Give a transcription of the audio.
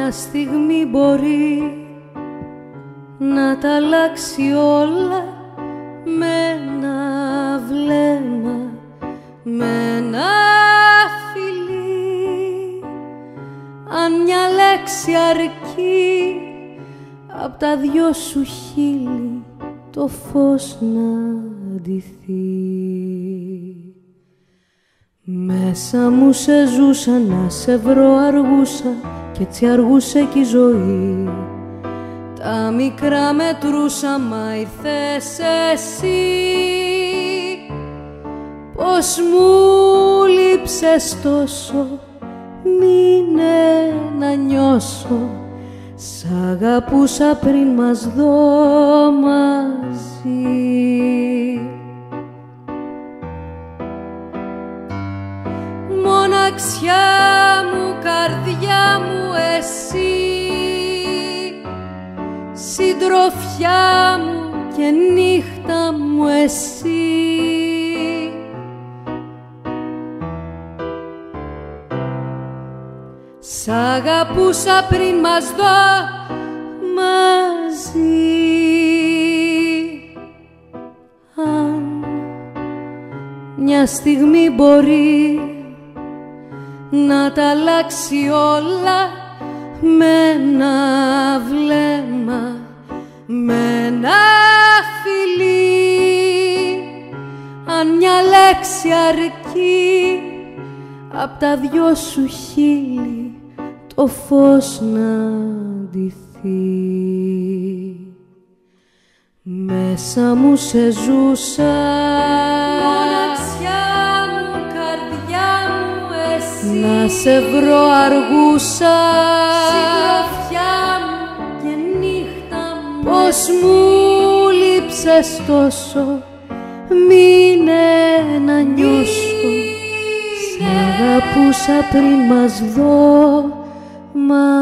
Μια στιγμή μπορεί να τα αλλάξει όλα με ένα βλέμμα, με ένα φιλί. Αν μια λέξη αρκεί απ' τα δυο σου χείλη το φως να ντυθεί. Μέσα μου σε ζούσα, να σε βρω αργούσα κι έτσι αργούσε κι η ζωή. Τα μικρά μετρούσα, μα ήρθες εσύ. Πως μου λείψες τόσο, μείνε να νιώσω. Σ' αγαπούσα πριν μας δω μαζί. Μοναξιά μου, καρδιά μου εσύ, συντροφιά μου και νύχτα μου εσύ. Σ' αγαπούσα πριν μας δω μαζί. Αν μια στιγμή μπορεί να τα αλλάξει όλα με ένα βλέμμα, με ένα φιλί. Αν μια λέξη αρκεί απ' τα δυο σου χείλη το φως να ντυθεί. Μέσα μου σε ζούσα, μοναξιά μου, καρδιά μου εσύ. Να σε βρω αργούσα, συντροφιά μου και νύχτα μου. Πως μου λείψες τόσο, μείνε να νιώσω. Σ' αγαπούσα πριν μας δω μαζί.